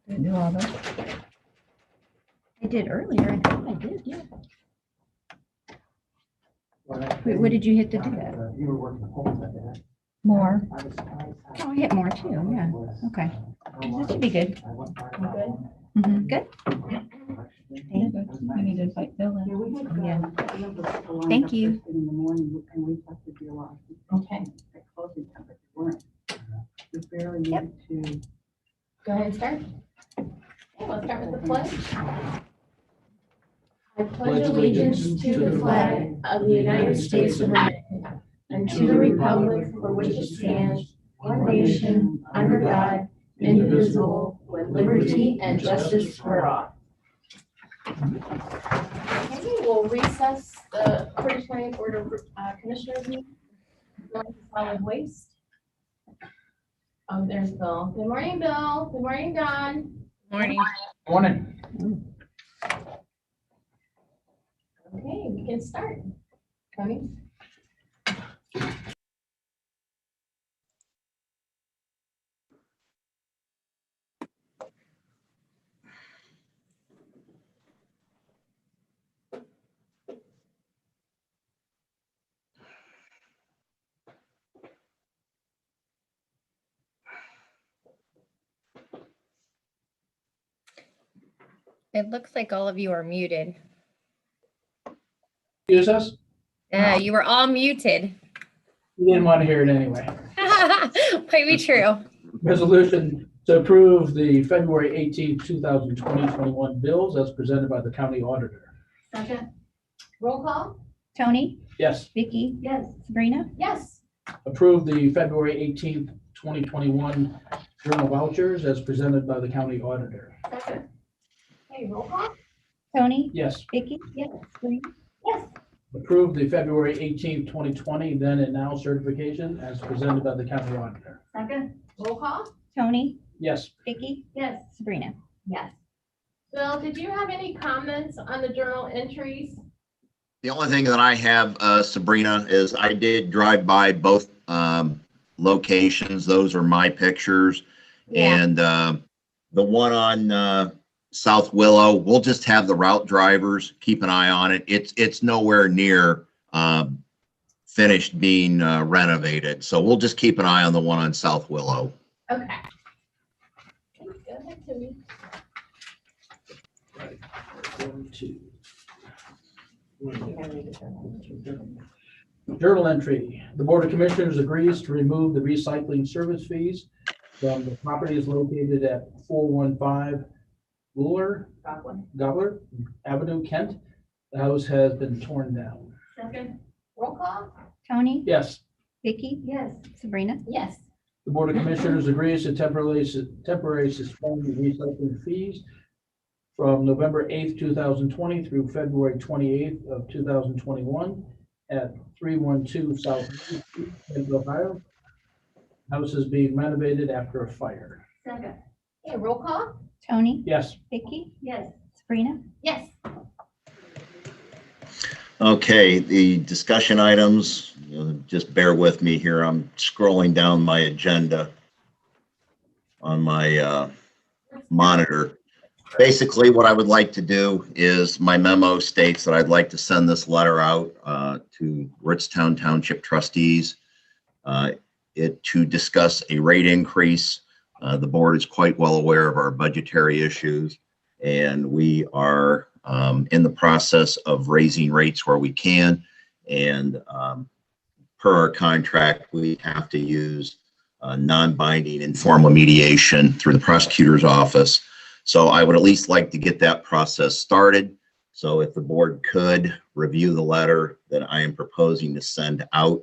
Didn't do all that. I did earlier. I think I did, yeah. Wait, what did you hit to do that? You were working home that day. More. Oh, I hit more too, yeah. Okay. That should be good. Good. Mhm, Good. Thank you. We need to invite Bill in. Yeah. Thank you. In the morning, and we have to deal with Okay. at closing time, but we weren't. We barely Yep. needed to. Go ahead and start. Okay, we'll start with the pledge. I pledge allegiance to the flag of the United States of America and to the republic for which it stands, one nation, under God, indivisible, with liberty and justice for all. Okay, we'll recess the Portage County Board of Commissioners meeting. Going to solid waste. Oh, there's Bill. Good morning, Bill. Good morning, Don. Morning. Morning. Okay, we can start. Tony? It looks like all of you are muted. Excuse us? You were all muted. You didn't want to hear it anyway. Might be true. Resolution to approve the February 18th, 2020-21 bills as presented by the county auditor. Second. Roll call? Tony, Yes. Vicky, Yes. Sabrina, Yes. Approve the February 18th, 2021 journal vouchers as presented by the county auditor. Second. Okay, roll call? Tony, Yes. Vicky, Yes. Sabrina, Yes. Approve the February 18th, 2020 then and now certification as presented by the county auditor. Second. Roll call? Tony, Yes. Vicky, Yes. Sabrina. Yes. Bill, did you have any comments on the journal entries? The only thing that I have, Sabrina, is I did drive by both locations. Those are my pictures. Yeah. And the one on South Willow, we'll just have the route drivers keep an eye on it. It's nowhere near finished being renovated. So we'll just keep an eye on the one on South Willow. Okay. Go ahead, Tony. Journal entry. The Board of Commissioners agrees to remove the recycling service fees from the properties located at 415 Gobbler Avenue, Kent. The house has been torn down. Second. Roll call? Tony, Yes. Vicky, Yes. Sabrina, Yes. The Board of Commissioners agrees to temporarily suspend the recycling fees from November 8th, 2020 through February 28th of 2021 at 312 South Main Street, Kent, Ohio. House is being renovated after a fire. Second. Okay, roll call? Tony, Yes. Vicky, Yes. Sabrina. Yes. Okay, the discussion items, just bear with me here. I'm scrolling down my agenda on my monitor. Basically, what I would like to do is my memo states that I'd like to send this letter out to Ritztown Township trustees to discuss a rate increase. The board is quite well aware of our budgetary issues, and we are in the process of raising rates where we can. And per our contract, we have to use non-binding informal mediation through the prosecutor's office. So I would at least like to get that process started. So if the board could review the letter that I am proposing to send out.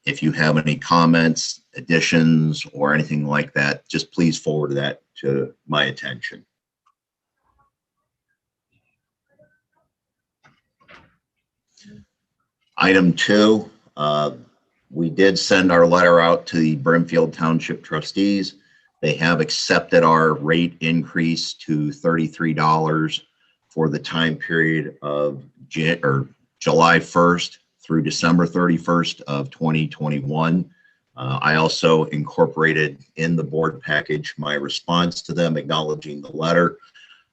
If you have any comments, additions, or anything like that, just please forward that to my attention. Item 2, we did send our letter out to the Brimfield Township trustees. They have accepted our rate increase to $33 for the time period of July 1st through December 31st of 2021. I also incorporated in the board package my response to them acknowledging the letter.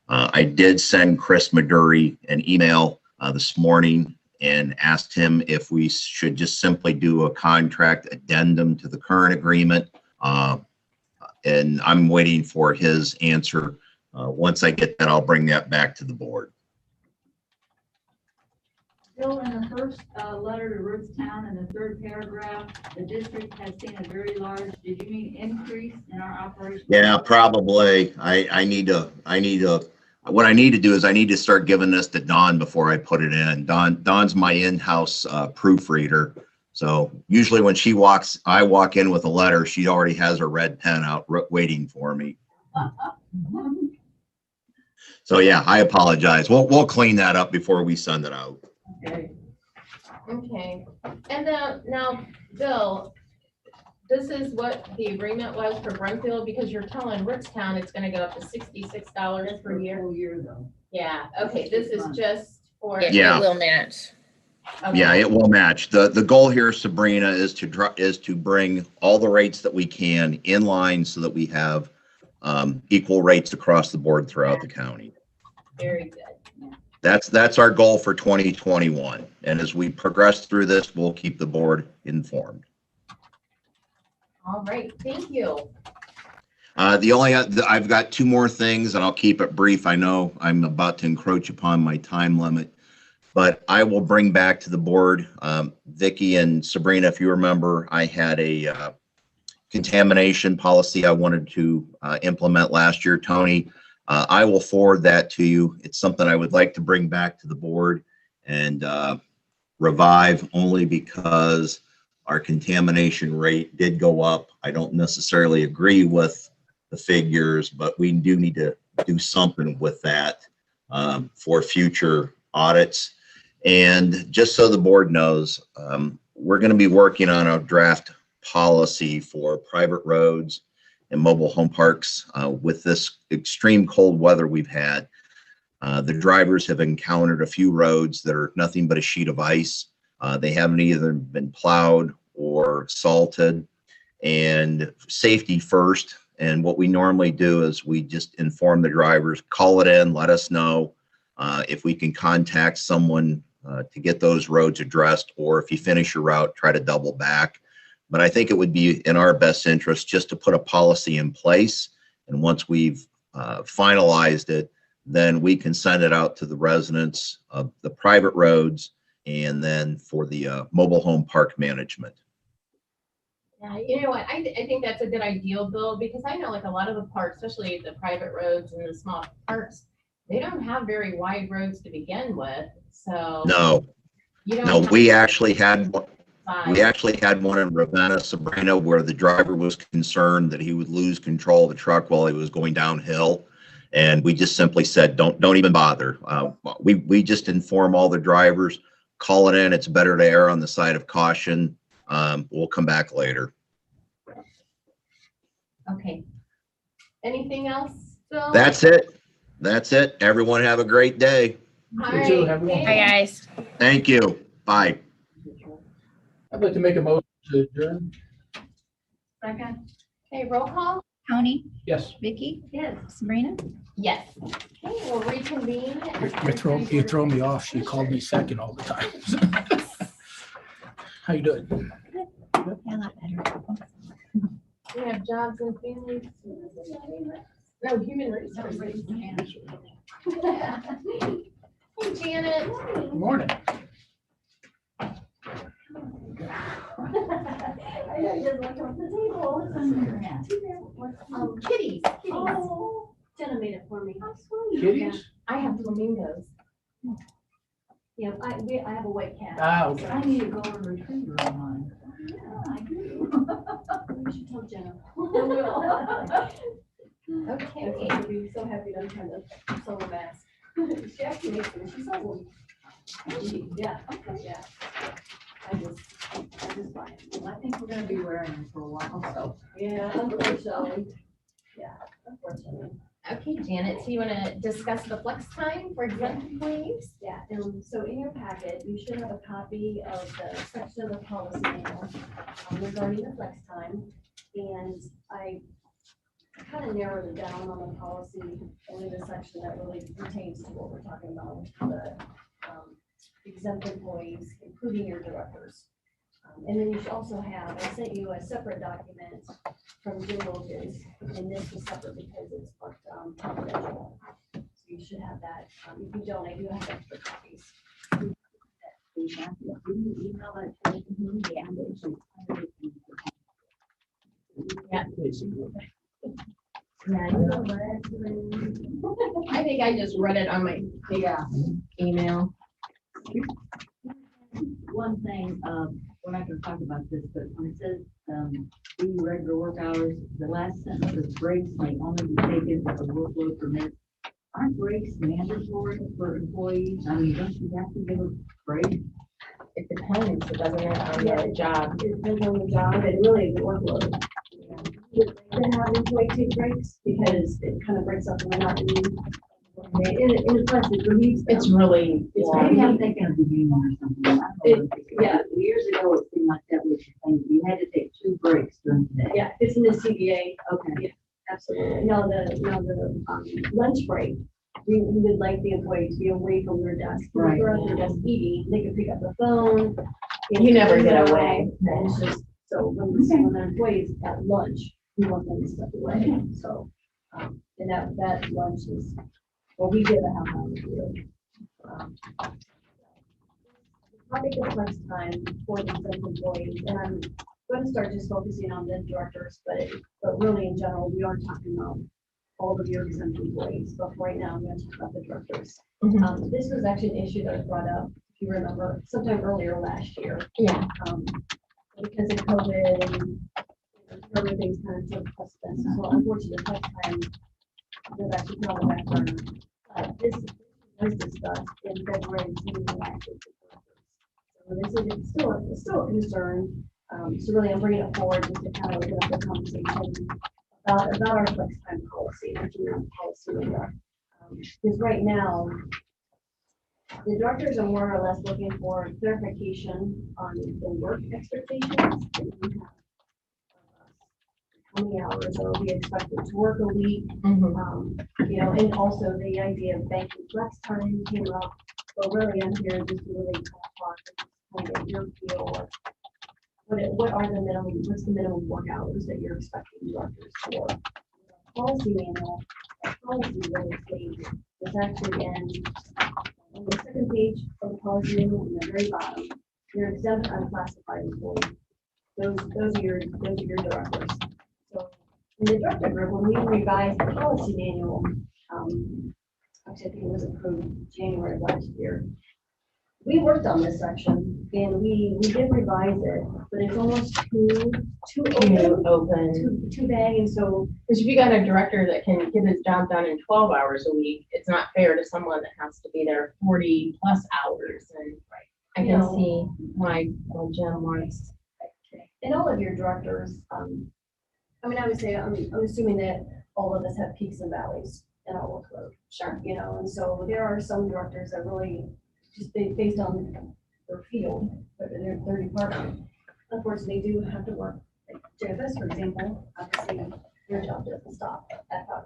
I did send Chris Maduri an email this morning and asked him if we should just simply do a contract addendum to the current agreement. And I'm waiting for his answer. Once I get that, I'll bring that back to the board. Bill, in the first letter to Rootstown, in the third paragraph, the district has seen a very large, did you mean increase in our operation? Yeah, probably. I need to, what I need to do is I need to start giving this to Dawn before I put it in. Dawn's my in-house proofreader. So usually when I walk in with a letter, she already has her red pen out waiting for me. So yeah, I apologize. We'll clean that up before we send it out. Okay. Okay, and now, Bill, this is what the agreement was for Brentfield, because you're telling Rootstown it's gonna go up to $66 per year. Full year though. Yeah, okay, this is just for. Yeah. It will match. Okay. Yeah, it will match. The goal here, Sabrina, is to bring all the rates that we can in line so that we have equal rates across the board throughout the county. Very good. That's our goal for 2021. And as we progress through this, we'll keep the board informed. All right, thank you. I've got two more things and I'll keep it brief. I know I'm about to encroach upon my time limit, but I will bring back to the board, Vicki and Sabrina, if you remember, I had a contamination policy I wanted to implement last year. Tony, I will forward that to you. It's something I would like to bring back to the board and revive, only because our contamination rate did go up. I don't necessarily agree with the figures, but we do need to do something with that for future audits. And just so the board knows, we're going to be working on a draft policy for private roads and mobile home parks with this extreme cold weather we've had. The drivers have encountered a few roads that are nothing but a sheet of ice. They haven't either been plowed or salted. And safety first. And what we normally do is we just inform the drivers, call it in, let us know if we can contact someone to get those roads addressed, or if you finish your route, try to double back. But I think it would be in our best interest just to put a policy in place. And once we've finalized it, then we can send it out to the residents of the private roads and then for the mobile home park management. Yeah, you know what, I think that's a good idea, Bill, because I know like a lot of the parks, especially the private roads and the small parks, they don't have very wide roads to begin with, so. No, You don't no, have we actually had size. one in Ravenna, Sabrina, where the driver was concerned that he would lose control of the truck while he was going downhill. And we just simply said, don't even bother. We just inform all the drivers, call it in. It's better to err on the side of caution. We'll come back later. Okay. Anything else, Bill? That's it. Everyone have a great day. All You too, right, have a good one. Hi, guys. Thank you. Bye. I'd like to make a motion to adjourn. Second? Okay, roll call? Tony, Yes. Vicky, Yes. Sabrina. Yes. Okay, we'll reconvene. You throw me off. She called me second all the time. How you doing? Yeah, a lot better. We have jobs and families. No, human resources. Hey, Janet. Good morning. Kitties. Oh, Jenna made it for me. How sweet. Kitties? I have flamingos. Yeah, I have a white cat. Ah, okay. I need a golden retriever of mine. Yeah, I do. You should tell Jenna. I will. Okay. I'll be so happy to try to sew a mask. She actually makes them, she's so. Yeah, yeah. I just buy it. Well, I think we're gonna be wearing them for a while, so. Yeah, unfortunately. Yeah, unfortunately. Okay, Janet, so you want to discuss the flex time for exempt employees? Yeah, and so in your packet, you should have a copy of the section of the policy manual regarding the flex time. And I kind of narrowed it down on the policy, only the section that really pertains to what we're talking about, the exempt employees, including your directors. And then you should also have, I sent you a separate document from Jim Wilkins, and this was separate because it's marked confidential. So you should have that. If you don't, I do have extra copies. Yeah. I think I just read it on my email. One thing, we're not gonna talk about this, but when it says, do regular work hours, the last sentence is breaks may only be taken if the workload permits. Aren't breaks mandatory for employees? I mean, don't you have to give a break? It depends, doesn't it, on the job? It depends on the job and really the workload. To have employee take breaks because it kind of breaks up the monotony. And plus it relieves them. It's really, Maybe I'm thinking of the union or something. I don't know. Yeah. Years ago, it seemed like that was the thing. You had to take 2 breaks during the day. Yeah, it's in the CBA. Okay. Absolutely. Now the lunch break, we would like the employee to be away from their desk. When Right. they're at their desk eating, they can pick up the phone. You never get away. And it's just, so when the employee's at lunch, we want them to step away. So, and that lunch is, well, we give a half hour to it. Probably the flex time for the exempt employees, and I'm going to start just focusing on the directors, but really in general, we are talking about all of your exempt employees, but for right now, I'm going to talk about the directors. Mhm. This was actually an issue that was brought up, if you remember, sometime earlier last year. Yeah. Because of COVID and everything's kind of took precedence, so unfortunately, flex time was actually put on the back burner. This was discussed in February meeting last week. So this is still a concern. So really, I'm bringing it forward just to kind of open up the conversation about our flex time policy, our general policy. Because right now, the directors are more or less looking for clarification on the work expectations. That we have. How many hours are we expected to work a week? You know, and also the idea of banking flex time came up. But really, I'm here just to really talk and get your feel of what are the minimum, what's the minimum work hours that you're expecting directors for? Policy manual, policy really states, it's actually on the second page of the policy manual, on the very bottom, your exempt unclassified employees. Those are your directors. So in the director group, when we revised the policy manual, actually I think it was approved January of last year. We worked on this section and we did revise it, but it's almost too open, too vague, and so. Because if you got a director that can get his job done in 12 hours a week, it's not fair to someone that has to be there 40 plus hours. And I can No. see why Jim wants. And all of your directors, I mean, I would say, I'm assuming that all of us have peaks and valleys in our workload. Sure. You know, and so there are some directors that really, just based on their field, their department, unfortunately, do have to work. Like JFS, for example, obviously, your job doesn't stop at 5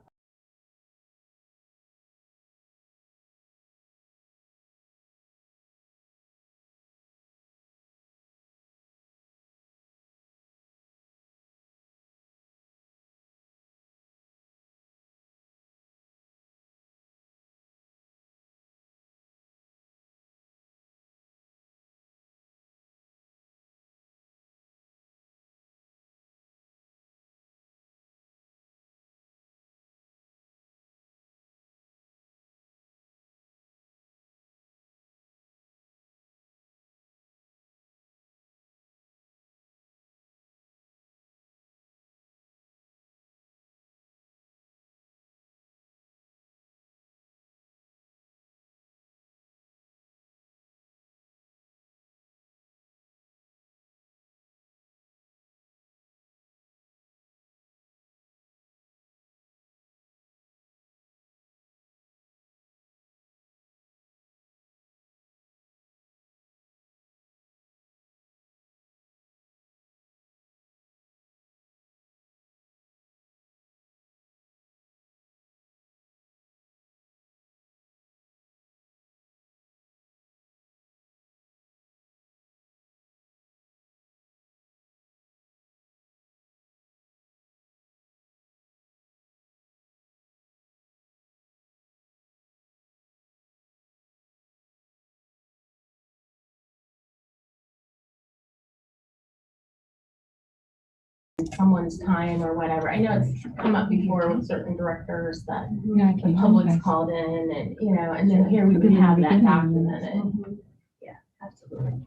someone's time or whatever. I know it's come up before with certain directors that Yeah, I the can- public's okay. called in and, you know, and then here we would have that documented. Yeah, absolutely.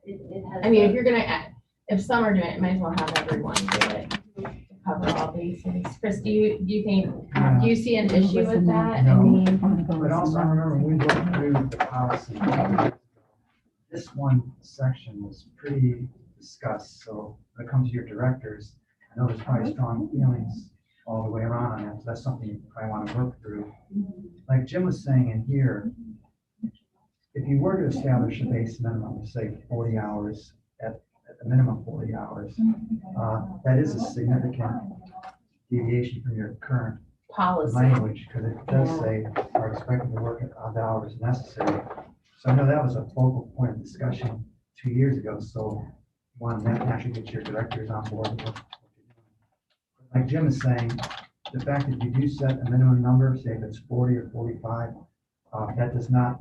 It has. I mean, if you're gonna, if some are doing it, might as well have everyone do it to cover all bases. Chris, do you think, do you see an issue with that? I No. mean, But also, I remember when we looked through the policy, this one section was pretty discussed, so when it comes to your directors, I know there's probably strong feelings all the way around on that, so that's something you probably want to work through. Like Jim was saying in here, if you were to establish a base minimum, say 40 hours, at the minimum 40 hours, that is a significant deviation from your current policy. language, because it does say are expected to work at odd hours necessary. So I know that was a focal point of discussion 2 years ago, so one, that naturally get your directors on board with what you're doing. Like Jim is saying, the fact that you do set a minimum number, say if it's 40 or 45, that does not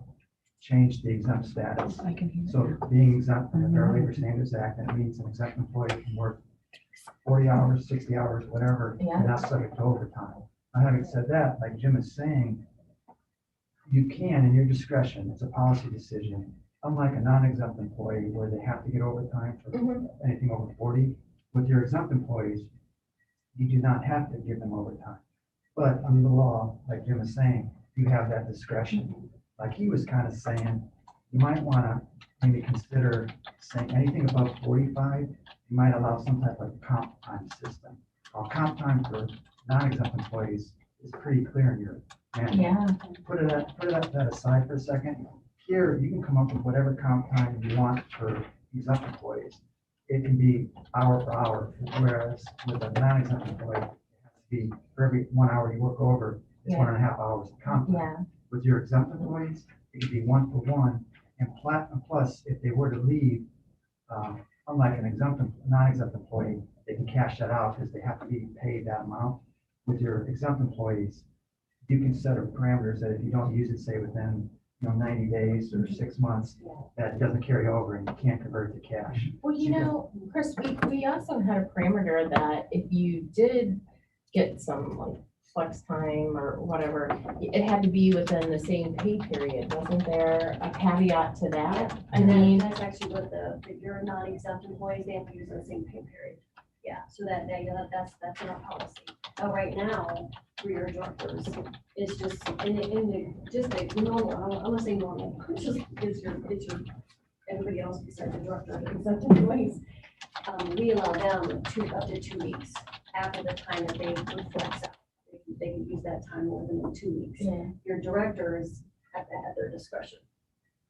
change the exempt status. I can hear. So being exempt from the Fair Labor Standards Act, that means an exempt employee can work 40 hours, 60 hours, whatever, Yeah. and not subject to overtime. Now, having said that, like Jim is saying, you can, in your discretion, it's a policy decision, unlike a non-exempt employee where they have to get overtime for Mhm. anything over 40, with your exempt employees, you do not have to give them overtime. But under the law, like Jim is saying, you have that discretion. Like he was kind of saying, you might want to maybe consider saying anything above 45, you might allow some type of comp time system. Comp time for non-exempt employees is pretty clear in your manual. Yeah, Put that aside for a second. Here, you can come up with whatever comp time you want for exempt employees. It can be hour for hour, whereas with a non-exempt employee, it has to be for every 1 hour you work over, it's Yeah. 1.5 hours of comp time. yeah, With your exempt employees, it could be 1 for 1, and plus, if they were to leave, unlike an non-exempt employee, they can cash that out because they have to be paid that amount. With your exempt employees, you can set up parameters that if you don't use it, say within 90 days or 6 months, that doesn't carry over and you can't convert it to cash. well, you know, Chris, we also had a parameter that if you did get some like flex time or whatever, it had to be within the same pay period. Wasn't there a caveat to that? I mean, That's actually what if you're a non-exempt employees, they have to use the same pay period. Yeah, so that's in our policy. Right now, for your directors, it's just just the normal, I'm gonna say normal, it's your, everybody else besides the director, exempt employees. We allow them up to 2 weeks after the time that they would flex out. They can use that time within the 2 weeks. yeah. Your directors have to have their discretion.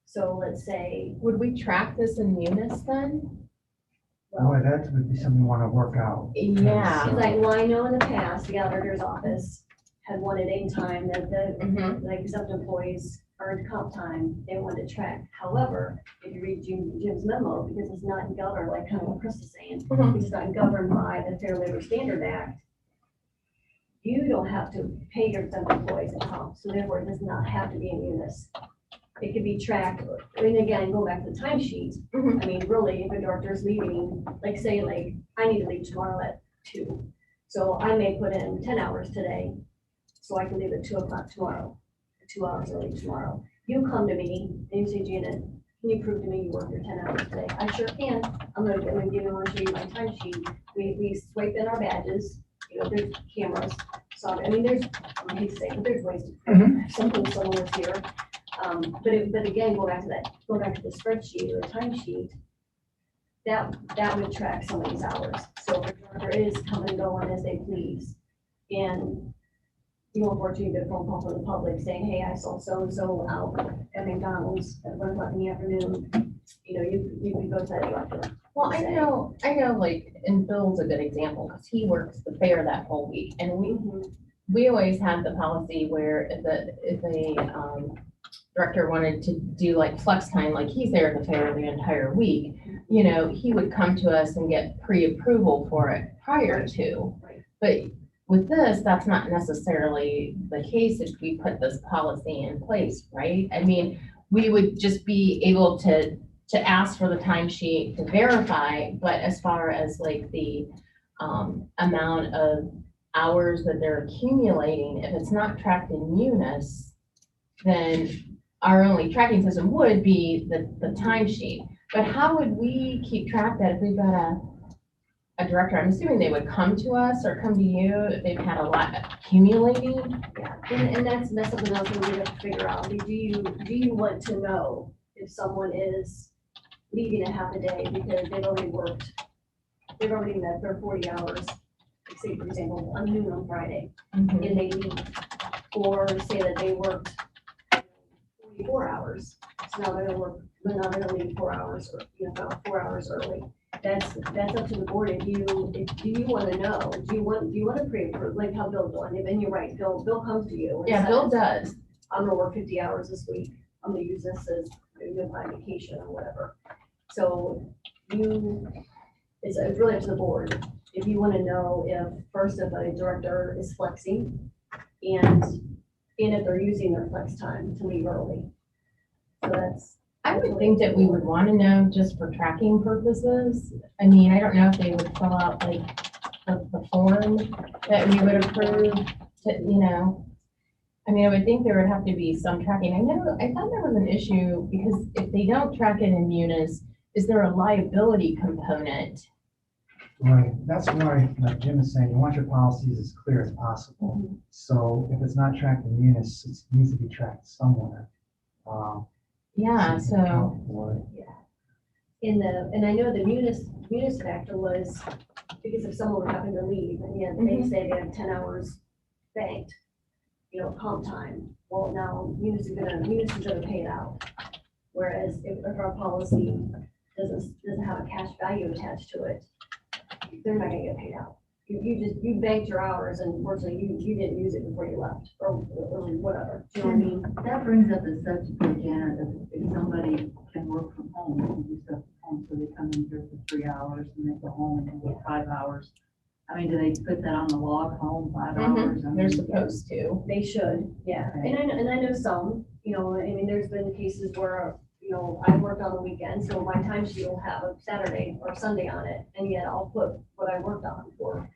So let's say, Would we track this in Munis then? Boy, that would be something you want to work out. Yeah. Because I know in the past, the auditor's office had wanted a time that Mhm. the exempt employees earned comp time, they wanted to track. However, if you read Jim's memo, because it's not governed, like kind of what Chris is saying, Mhm. it's not governed by the Fair Labor Standard Act, you don't have to pay your exempt employees a comp, so therefore it does not have to be in Munis. It could be tracked, and again, go back to the timesheet. Mhm. I mean, really, if a director's leaving, like say, like, I need to leave tomorrow at 2. So I may put in 10 hours today, so I can leave at 2 o'clock tomorrow, 2 hours early tomorrow. You come to me and you say, Janet, can you prove to me you worked your 10 hours today? I sure can. I'm gonna show you my timesheet. We swipe in our badges, there's cameras. So, I mean, I hate to say it, but there's ways to prove something someone was here. But again, go back to the spreadsheet or the timesheet, that would track some of these hours. So if a director is coming and going as they please, and you unfortunately get a phone call from the public saying, hey, I saw so-and-so out at McDonald's at 1 o'clock in the afternoon, you can go to that director. Well, I know, like, and Bill's a good example, because he works the fair that whole week, and we always had the policy where if a director wanted to do like flex time, like he's there at the fair the entire week, he would come to us and get pre-approval for it prior to. Right. But with this, that's not necessarily the case if we put this policy in place, right? I mean, we would just be able to ask for the timesheet to verify, but as far as like the amount of hours that they're accumulating, if it's not tracked in Munis, then our only tracking system would be the timesheet. But how would we keep track that if we've got a director? I'm assuming they would come to us or come to you if they've had a lot accumulating. Yeah, and that's something else that we have to figure out. Do you want to know if someone is leaving a half a day because they've already met their 40 hours, like say for example, on noon on Friday, and they leave, or say that they worked 44 hours, so now they're gonna leave 4 hours, or, about 4 hours early. That's up to the board. Do you want to know? Do you want to pre-approve, like how Bill's doing? And you're right, Bill comes to you. And Yeah, Bill says, does. I'm gonna work 50 hours this week. I'm gonna use this as my vacation or whatever. So it's really up to the board. If you want to know if a director is flexing and if they're using their flex time to leave early. So I would think that we would want to know just for tracking purposes. I mean, I don't know if they would fill out like the form that we would approve to, I mean, I would think there would have to be some tracking. I thought there was an issue because if they don't track it in Munis, is there a liability component? Right, that's why, like Jim is saying, you want your policies as clear as possible. So if it's not tracked in Munis, it needs to be tracked somewhere. Yeah, you can so, account for it. and I know the Munis factor was because if someone were having to leave and yet they say they have 10 hours banked, comp time. Well, now Munis is gonna pay it out. Whereas if our policy doesn't have a cash value attached to it, they're not gonna get paid out. You banked your hours and unfortunately you didn't use it before you left or whatever. Do you know what I mean? That brings up the subject again, if somebody can work from home, they can do stuff from home, so they come in here for 3 hours and they go home and work 5 hours. I mean, do they put that on the log home, 5 hours? I mean, they're supposed to. They should, yeah. Okay. And I know some, I mean, there's been cases where, I worked on the weekend, so my timesheet will have a Saturday or Sunday on it, and yet I'll put what I worked on for.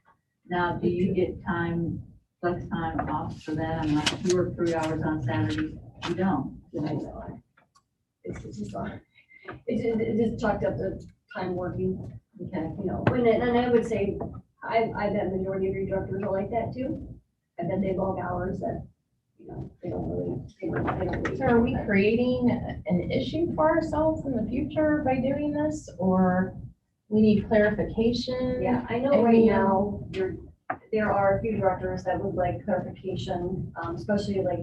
Now, do you get flex time off for that? I'm like, if you work 3 hours on Saturday, you don't. It's just on. It just chalked up the time working, Okay. and I would say, I bet majority of your directors are like that too. I bet they log hours that, they don't really. So are we creating an issue for ourselves in the future by doing this, or we need clarification? Yeah, I know right now, there are a few directors that would like clarification, especially like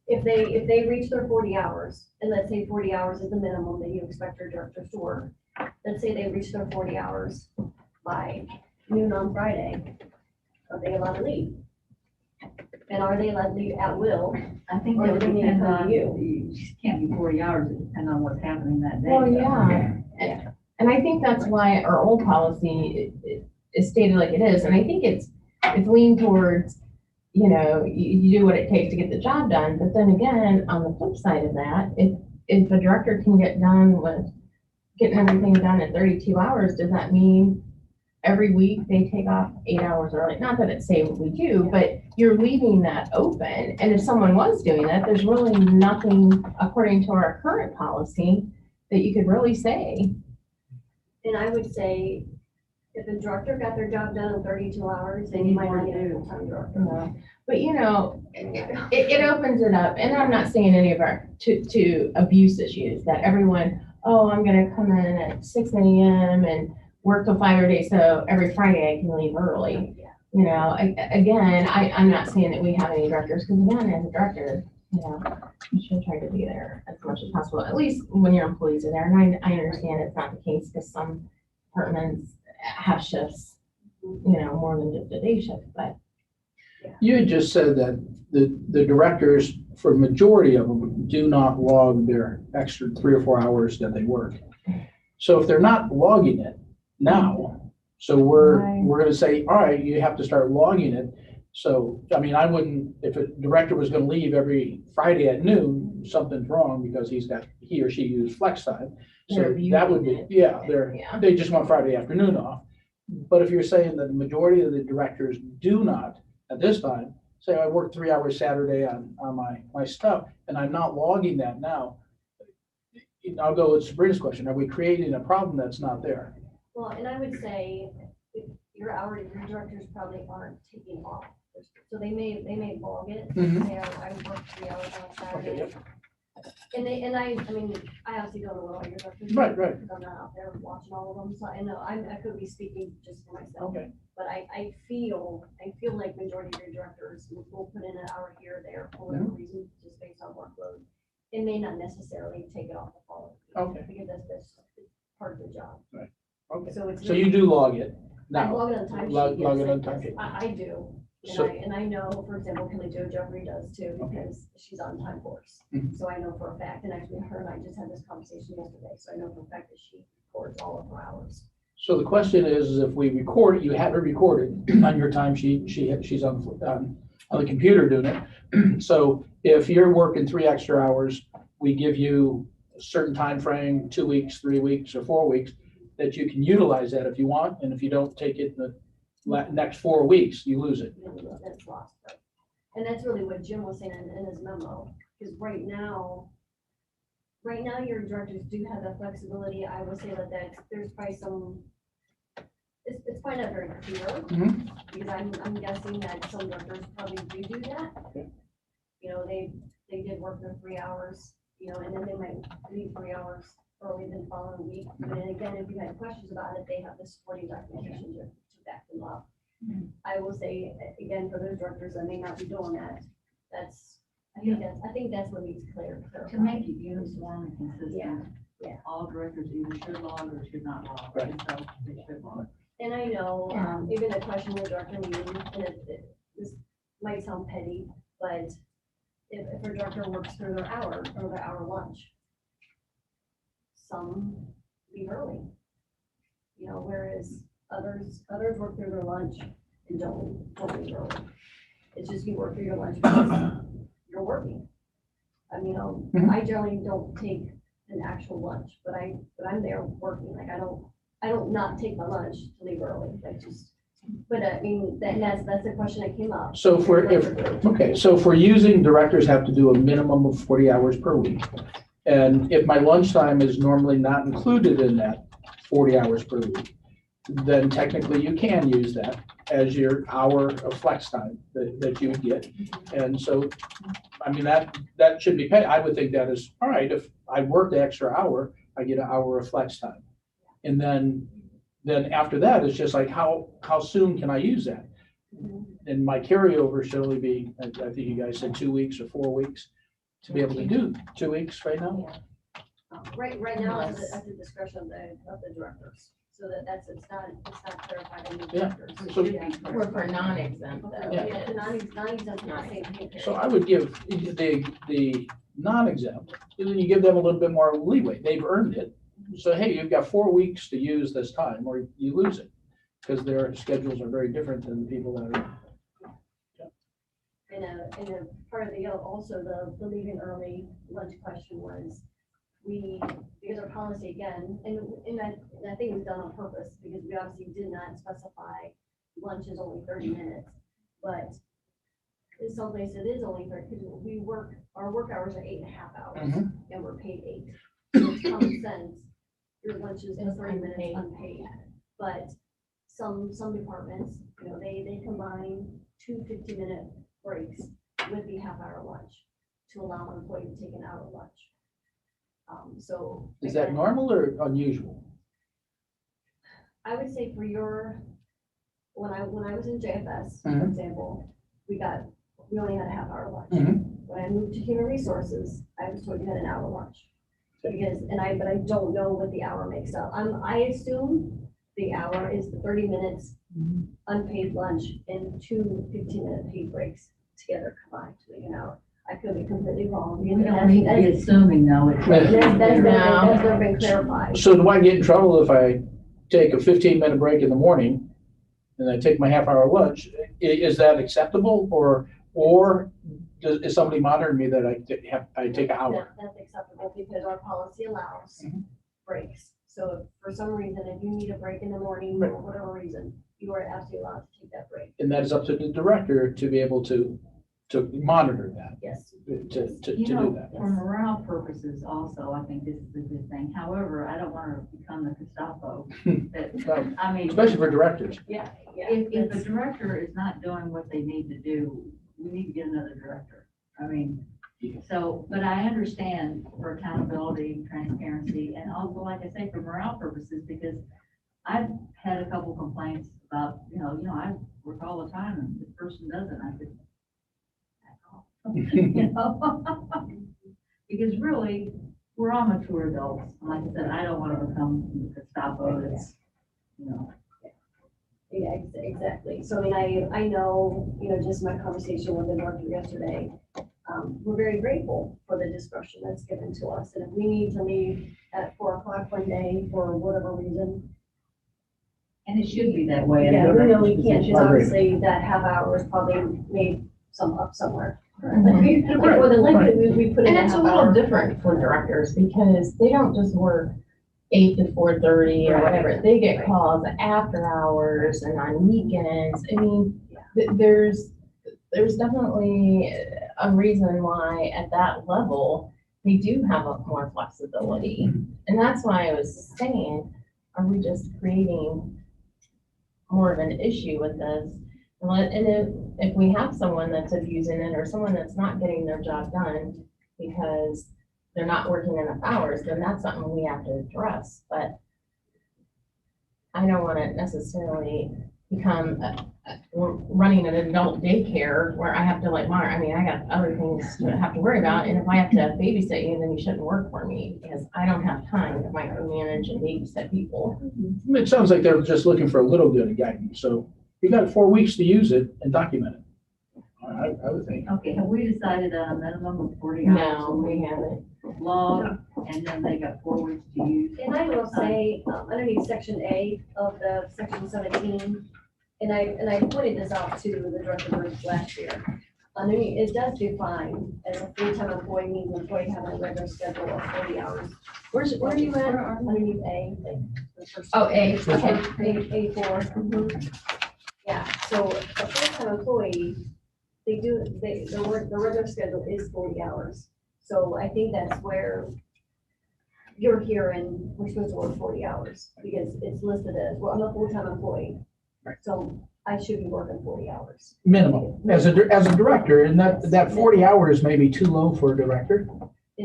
if they reach their 40 hours, and let's say 40 hours is the minimum that you expect your directors to work. Let's say they reach their 40 hours by noon on Friday. Are they allowed to leave? And are they allowed to leave at will? I think Or that do they need to depends come to on, you? you can't be 40 hours, it depends on what's happening that day. Well, though. yeah. And I think that's why our old policy is stated like it is. And I think it's leaned towards, you do what it takes to get the job done. But then again, on the flip side of that, if a director can get done with getting everything done in 32 hours, does that mean every week they take off 8 hours early? Not that it's saying what we do, but you're leaving that open. And if someone was doing that, there's really nothing, according to our current policy, that you could really say. And I would say, if a director got their job done in 32 hours, then you might not need a full-time director. But it opens it up, and I'm not saying any of our to abuse issues that everyone, I'm gonna come in at 6 a.m. and work till 5 every day, so every Friday I can leave early. Again, I'm not saying that we have any directors, because again, as a director, you should try to be there as much as possible, at least when your employees are there. And I understand it's not the case, because some departments have shifts, more than just a day shift, but. You had just said that the directors, for majority of them, do not log their extra 3 or 4 hours that they work. So if they're not logging it now, so we're going to say, all right, you have to start logging it. So, I mean, I wouldn't, if a director was going to leave every Friday at noon, something's wrong because he or she used flex time. So that would be, they just want Friday afternoon off. But if you're saying that the majority of the directors do not, at this time, say I work 3 hours Saturday on my stuff, and I'm not logging that now, I'll go with Sabrina's question. Are we creating a problem that's not there? Well, and I would say if your directors probably aren't taking off. So they may log it, Mhm. say I worked 3 hours on Okay, Saturday. yep. And I mean, I obviously don't know what all your directors. do, Right, right. Because I'm not out there watching all of them, so I know, I could be speaking just for myself. Okay. But I feel like majority of your directors will put in an hour here or there for whatever reason, just based on workload. It may not necessarily take it off the following week. Okay. Because that's part of the job. Okay. So it's. So you do log it I now? log it on time sheet. Log yes, it on yes, time sheet. I do. So- And I know, for example, Kelly Jo Jeffrey does too, Okay. because she's on time course. Mhm. So I know for a fact, and actually her and I just had this conversation yesterday, so I know for a fact that she records all of her hours. So the question is if we record it, you have it recorded on your time sheet, she's on the computer doing it. So if you're working 3 extra hours, we give you a certain time frame, 2 weeks, 3 weeks, or 4 weeks, that you can utilize that if you want, and if you don't take it in the next 4 weeks, you lose it. And that's lost. And that's really what Jim was saying in his memo, because right now, your directors do have that flexibility. I will say that there's probably some, it's probably not very clear. Mhm. Because I'm guessing that some directors probably do that. Okay. You know, they did work their 3 hours, and then they might leave 3 hours early the following week. And then again, if you had questions about it, they have the supporting documentation to back them up. I will say, again, for those directors that may not be doing that, I think that's what needs clear. To make it uniform and consistent. Yeah. All directors either should log or should not log. Right. And so they should log. And I know, even the question the director meeting, and this might sound petty, but if a director works through their hour or their hour lunch, some leave early. Whereas others work through their lunch and don't leave early. It's just you work through your lunch because you're working. I generally don't take an actual lunch, but I'm there working. Like I don't not take my lunch to leave early. But I mean, that's the question that came up. So if we're using, directors have to do a minimum of 40 hours per week. And if my lunchtime is normally not included in that 40 hours per week, then technically you can use that as your hour of flex time that you would get. And so, I mean, that should be paid. I would think that is, all right, if I work the extra hour, I get an hour of flex time. And then after that, it's just like, how soon can I use that? And my carryover should only be, I think you guys said 2 weeks or 4 weeks to be able to do 2 weeks right now. Right now, it's at the discretion of the directors. So it's not clarified in the Yeah. directors. So- We're for non-exempt though. Yeah, the non-exempt, not same pay period. So I would give the non-exempt, and then you give them a little bit more leeway. They've earned it. So, hey, you've got 4 weeks to use this time or you lose it because their schedules are very different than the people that are. And a part of also the leaving early lunch question was, because our policy again, and I think it was done on purpose, because we obviously did not specify lunch is only 30 minutes, but in some places it is only 30, because our work hours are 8.5 hours, and we're paid 8. So it's common sense, your lunch is 30 minutes unpaid, but some departments, they combine 2 50-minute breaks with the half-hour lunch to allow an employee to take an hour lunch. So Is that again, normal or unusual? I would say when I was in JFS, for Mhm. example, we only had a half-hour lunch. Mhm. When I moved to human resources, I was told you had an hour lunch. But I don't know what the hour makes up. I assume the hour is the 30 minutes unpaid lunch and 2 15-minute paid breaks together combined to make an hour. I could be completely wrong. We don't need to be assuming though. It's That's never been clarified. So do I get in trouble if I take a 15-minute break in the morning and I take my half-hour lunch? Is that acceptable or is somebody monitoring me that I take an hour? That's acceptable because our policy allows breaks. So if for some reason, if you need a break in the morning for whatever reason, you are absolutely allowed to take that break. And that is up to the director to be able to monitor that, Yes. to You do know, that. for morale purposes also, I think this is a good thing. However, I don't want to become the Gestapo. That- I mean, Especially for directors. yeah, Yeah. if the director is not doing what they need to do, we need to get another director. I mean, so, but I understand for accountability, transparency, and also, like I say, for morale purposes, because I've had a couple complaints about, I work all the time and this person doesn't. I said, back off. You know? Because really, we're all mature adults. Like I said, I don't want to become the Gestapo that's, Yeah, exactly. So I mean, I know, just my conversation with the director yesterday, we're very grateful for the discretion that's given to us. And if we need to leave at 4 o'clock one day for whatever reason, and it should be that way. yeah, we know we can't, I because agree. obviously that half hour is probably made up somewhere. Mhm. Like more than likely, we put in And a it's a half little hour. different for directors because they don't just work 8 to 4:30 or Right. whatever. They get calls after hours and on weekends. I mean, there's definitely a reason why at that level, they do have more flexibility. And that's why I was saying, are we just creating more of an issue with this? And if we have someone that's abusing it or someone that's not getting their job done because they're not working enough hours, then that's something we have to address. But I don't want to necessarily become running an adult daycare where I have to I got other things to have to worry about. And if I have to babysit you, then you shouldn't work for me because I don't have time to micromanage and babysit people. It sounds like they're just looking for a little bit of guidance, so you got 4 weeks to use it and document it. I would think. Okay, have we decided on a minimum of 40 hours? No, we haven't. Log, and then they got 4 weeks to use. And I will say, underneath section A of the section 17, and I pointed this out to the director last year. Underneath, it does define as a full-time employee means employee having a regular schedule of 40 hours. Where are you at? Underneath A. the first- Oh, A, First okay. A4. Yeah, so a full-time employee, the regular schedule is 40 hours. So I think that's where you're hearing we're supposed to work 40 hours because it's listed as, well, I'm a full-time employee. Right. So I should be working 40 hours. Minimum, as a director, and that 40 hours may be too low for a director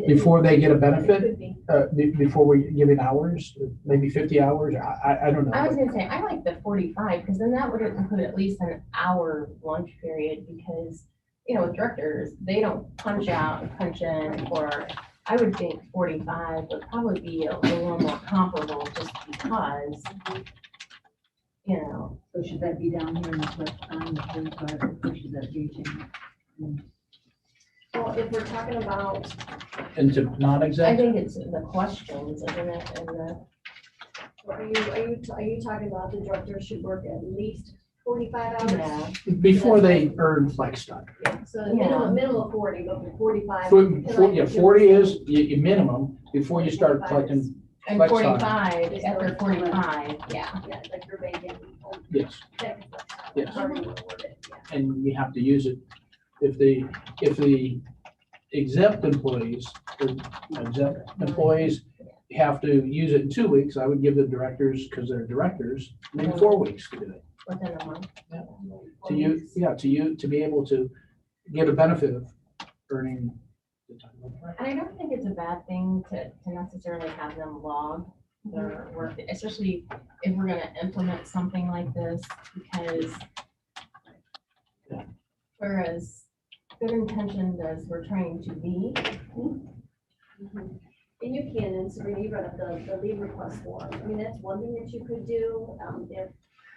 before they get a It benefit, could be. before we give it hours, maybe 50 hours, I don't I was know. gonna say, I like the 45, because then that would include at least an hour lunch period, because, with directors, they don't punch out and punch in, or I would think 45 would probably be a little more comparable, just because, So should that be down here in the flex time, the 45, or should that be changed? Well, if we're talking about, Into I non-exempt, think it's the questions, isn't it, and the, are you talking about the director should work at least 45 hours? yeah. before they earn flex time. Yeah, so the Yeah. minimum of 40, but for 45. Yeah, 40 is your minimum before you start collecting, And Flex time. 45, after 45, yeah. Yeah, like you're banking. yes, Technically. yes. However you wanna word it, yeah. And you have to use it. If the exempt employees, or exempt employees have to use it in 2 weeks, I would give the directors, because they're directors, maybe 4 weeks to do it. Within a month. To be able to get a benefit of earning the time of work. And I don't think it's a bad thing to necessarily have them log their work, especially if we're gonna implement something like this, because whereas good intentioned as we're trying to be, And you can, and Sabrina, you brought up the leave request form. I mean, that's one thing that you could do,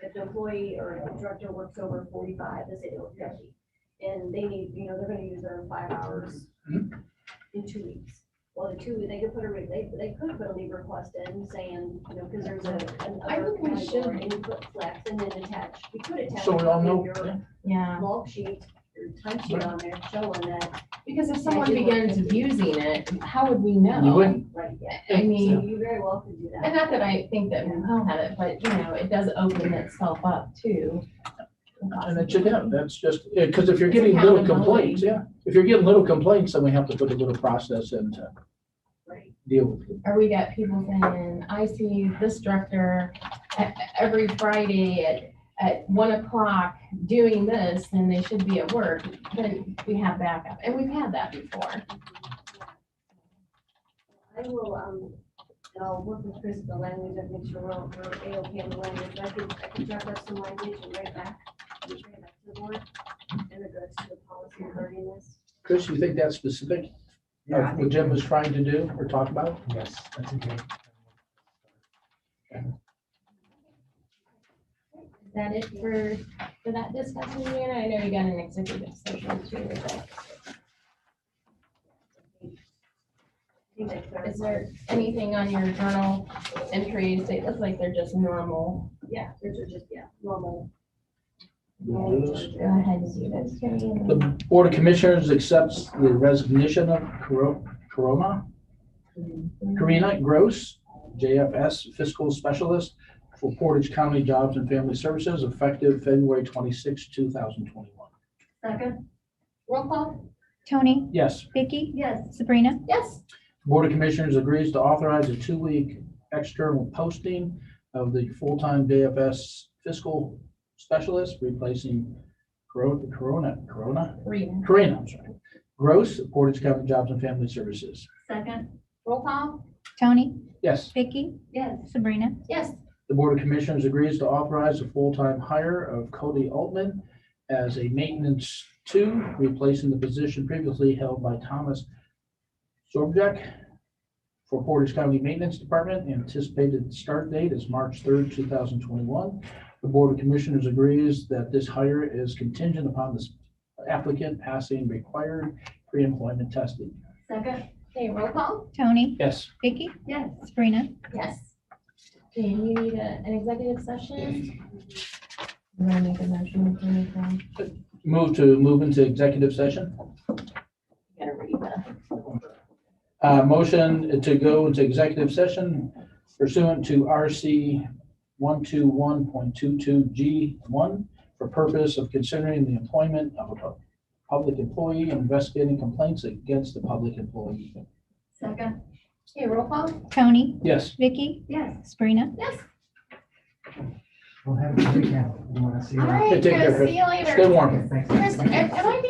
if the employee or the director works over 45, let's say they work 50, and they need, they're gonna use their 5 hours in 2 weeks. Well, they could put they could put a leave request in saying, because there's I think we should. and you put flex and then attach, you could attach. So we all know, your yeah. log sheet, timesheet on there showing that. Because if someone begins abusing it, how would we know? You wouldn't. Right, yeah. I So mean, you very well could do and that. not that I think that we will have it, but you know, it does open itself up to. And it should have, that's just, because if you're getting little complaints, yeah, if you're getting little complaints, then we have to put a little process in to Right. deal with it. Or we got people saying, I see this director every Friday at 1 o'clock doing this, and they should be at work, then we have backup, and we've had that before. I will, I'll work with Chris, the language, and make sure we're A-okay on the language. I could draft up some language and write back to the board in regards to the policy regarding this. Chris, you think that's specific Yeah, I of what think- Jim was trying to do or talk about? Yes, that's a good. Is that it for that discussion, Deanna? I know you got an executive session too, but is there anything on your journal entries? They look like they're just normal. Yeah, those are just, normal. We'll do this. Go ahead and do this, Carrie. The Board of Commissioners accepts the resignation of Karina Gross, JFS Fiscal Specialist for Portage County Jobs and Family Services, effective February 26, 2021. Second? Roll call? Tony, Yes, Vicky, Yes. Sabrina, Yes. Board of Commissioners agrees to authorize a 2-week external posting of the full-time JFS Fiscal Specialist, replacing Karina I'm sorry, Gross, Portage County Jobs and Family Services. Second? Roll call? Tony, Yes. Vicky, Yes. Sabrina, Yes. The Board of Commissioners agrees to authorize a full-time hire of Cody Altman as a maintenance 2, replacing the position previously held by Thomas Sorbjak for Portage County Maintenance Department. Anticipated start date is March 3rd, 2021. The Board of Commissioners agrees that this hire is contingent upon the applicant passing required pre-employment testing. Second? Okay, roll call? Tony, Yes. Vicky, Yes. Sabrina, Yes. Okay, you need an executive session? I'm gonna make a motion for anything. Move into executive session. Gotta read that. Motion to go into executive session pursuant to RC 121.22G1 for purpose of considering the employment of a public employee and investigating complaints against the public employee. Second? Okay, roll call? Tony, Yes. Vicky, Yes. Sabrina. Yes. We'll have a weekend. You want to see? All that? right, take care, Chris, Chris. see you later. Stay warm. Okay, thanks. Chris, am I being